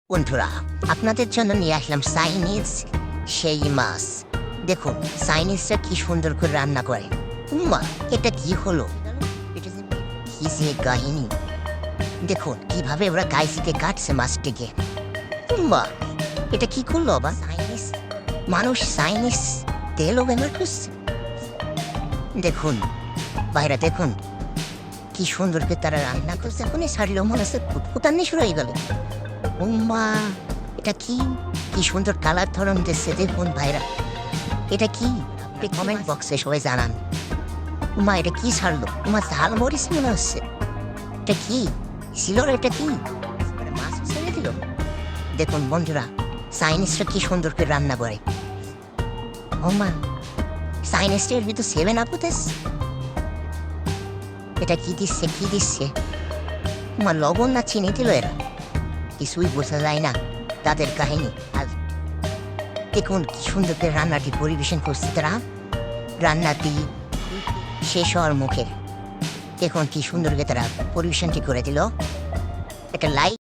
বন্ধুরা, আপনাদের জন্য নিয়ে আসলাম চাইনিজ সেই মাছ। দেখুন চাইনিজরা কি সুন্দর করে রান্না করে। উম্মা, এটা কি হলো? এটা যে কি যে কাহিনী! দেখুন কিভাবে ওরা কাইসিতে কাটছে মাছটিকে। উম্মা, এটা কি করলো আবার? চাইনিজ মানুষ চাইনিজ তেলও ব্যবহার করছে। দেখুন বাইরে দেখুন কি সুন্দর করে তারা রান্না করছে। এখনই ছাড়লেও মনে হচ্ছে ফুটফুটানি শুরু হয়ে গেল। উম্মা, এটা কি কি সুন্দর কালার ধরন দিচ্ছে। দেখুন ভাইরা, এটা কি? আপনি কমেন্ট বক্সে সবাই জানান। উমা, এটা কি ছাড়লো? উমা, ঝাল মরিচ মনে হচ্ছে। এটা কি ছিল? এটা কি মাছ ছেড়ে দিল? দেখুন বন্ধুরা, চাইনিজরা কি সুন্দর করে রান্না করে। ওমা, চাইনিজটা এর ভিতর 7 আপ দিচ্ছে। এটা কি দিচ্ছে কি দিচ্ছে? উমা, লবণ না চিনি দিল এরা? কিছুই বোঝা যায় না তাদের কাহিনী। আর দেখুন কি সুন্দর করে রান্নাটি পরিবেশন করছে তারা। রান্নাটি শেষ হওয়ার মুখে দেখুন কি সুন্দর করে তারা পরিবেশনটি করে দিল। একটা লাইক